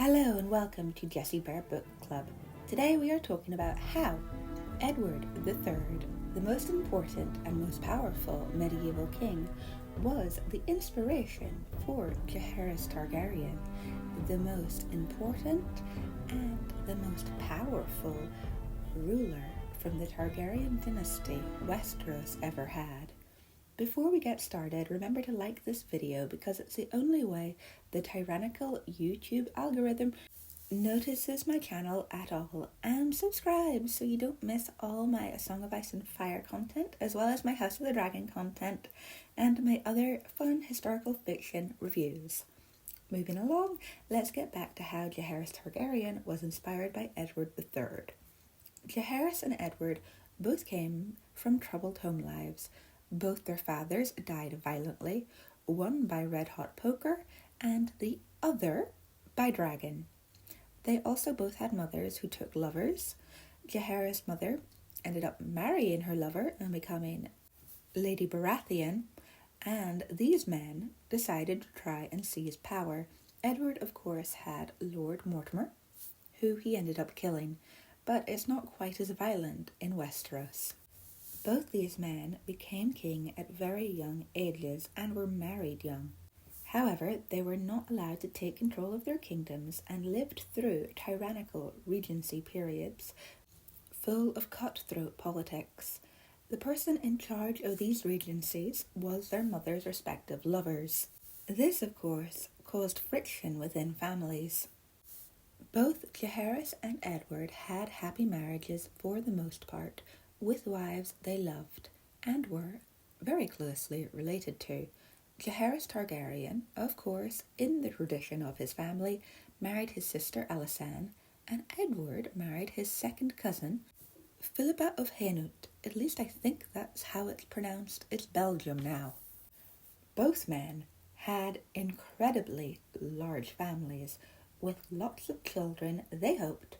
Hello and welcome to Jessie Bear Book Club. Today we are talking about how Edward III, the most important and most powerful medieval king, was the inspiration for Jaehaerys Targaryen, the most important and the most powerful ruler from the Targaryen dynasty Westeros ever had. Before we get started, remember to like this video because it's the only way the tyrannical YouTube algorithm notices my channel at all, and subscribe so you don't miss all my A Song of Ice and Fire content, as well as my House of the Dragon content and my other fun historical fiction reviews. Moving along, let's get back to how Jaehaerys Targaryen was inspired by Edward III. Jaehaerys and Edward both came from troubled home lives. Both their fathers died violently, one by red-hot poker and the other by dragon. They also both had mothers who took lovers. Jaehaerys' mother ended up marrying her lover and becoming Lady Baratheon, and these men decided to try and seize power. Edward, of course, had Lord Mortimer, who he ended up killing, but it's not quite as violent in Westeros. Both these men became king at very young ages and were married young. However, they were not allowed to take control of their kingdoms and lived through tyrannical regency periods full of cutthroat politics. The person in charge of these regencies was their mother's respective lovers. This, of course, caused friction within families. Both Jaehaerys and Edward had happy marriages for the most part, with wives they loved and were very closely related to. Jaehaerys Targaryen, of course, in the tradition of his family, married his sister Alysanne, and Edward married his second cousin, Philippa of Hainaut. At least I think that's how it's pronounced. It's Belgium now. Both men had incredibly large families, with lots of children they hoped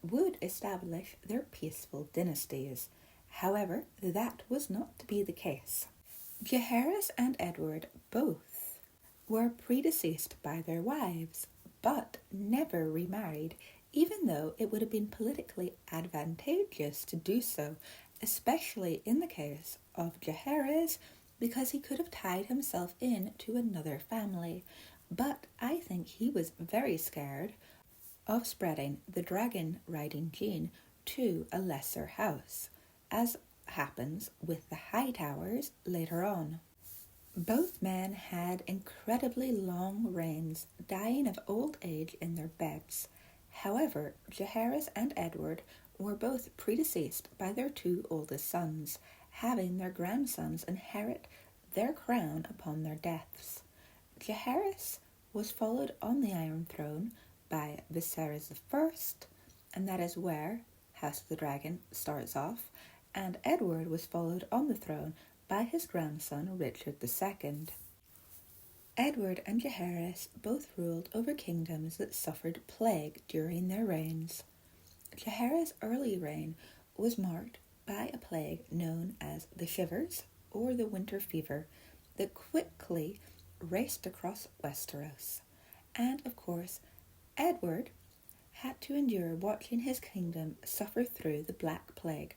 would establish their peaceful dynasties. However, that was not to be the case. Jaehaerys and Edward both were predeceased by their wives, but never remarried, even though it would have been politically advantageous to do so, especially in the case of Jaehaerys, because he could have tied himself in to another family. But I think he was very scared of spreading the dragon riding gene to a lesser house, as happens with the Hightowers later on. Both men had incredibly long reigns, dying of old age in their beds. However, Jaehaerys and Edward were both predeceased by their two oldest sons, having their grandsons inherit their crown upon their deaths. Jaehaerys was followed on the Iron Throne by Viserys I, and that is where House of the Dragon starts off, and Edward was followed on the throne by his grandson Richard II. Edward and Jaehaerys both ruled over kingdoms that suffered plague during their reigns. Jaehaerys' early reign was marked by a plague known as the Shivers, or the Winter Fever, that quickly raced across Westeros. And, of course, Edward had to endure watching his kingdom suffer through the Black Plague.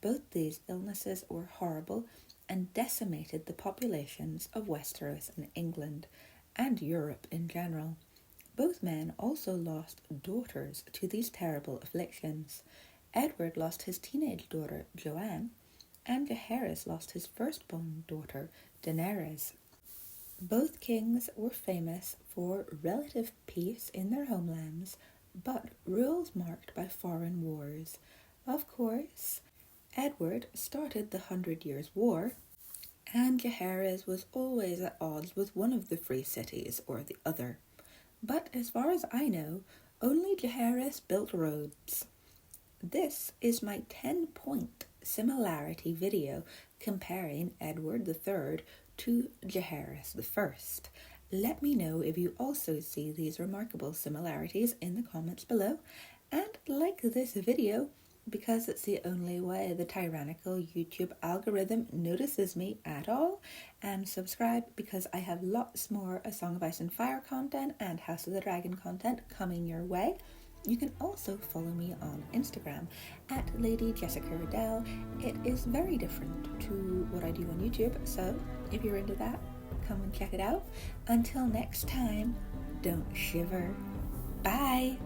Both these illnesses were horrible and decimated the populations of Westeros and England, and Europe in general. Both men also lost daughters to these terrible afflictions. Edward lost his teenage daughter, Joanne, and Jaehaerys lost his firstborn daughter, Daenerys. Both kings were famous for relative peace in their homelands, but rules marked by foreign wars. Of course, Edward started the 100 Years' War, and Jaehaerys was always at odds with one of the free cities or the other. But as far as I know, only Jaehaerys built roads. This is my 10-point similarity video comparing Edward III to Jaehaerys I. Let me know if you also see these remarkable similarities in the comments below, and like this video because it's the only way the tyrannical YouTube algorithm notices me at all. And subscribe because I have lots more A Song of Ice and Fire content and House of the Dragon content coming your way. You can also follow me on Instagram at Lady Jessica Riddell. It is very different to what I do on YouTube, so if you're into that, come and check it out. Until next time, don't shiver. Bye!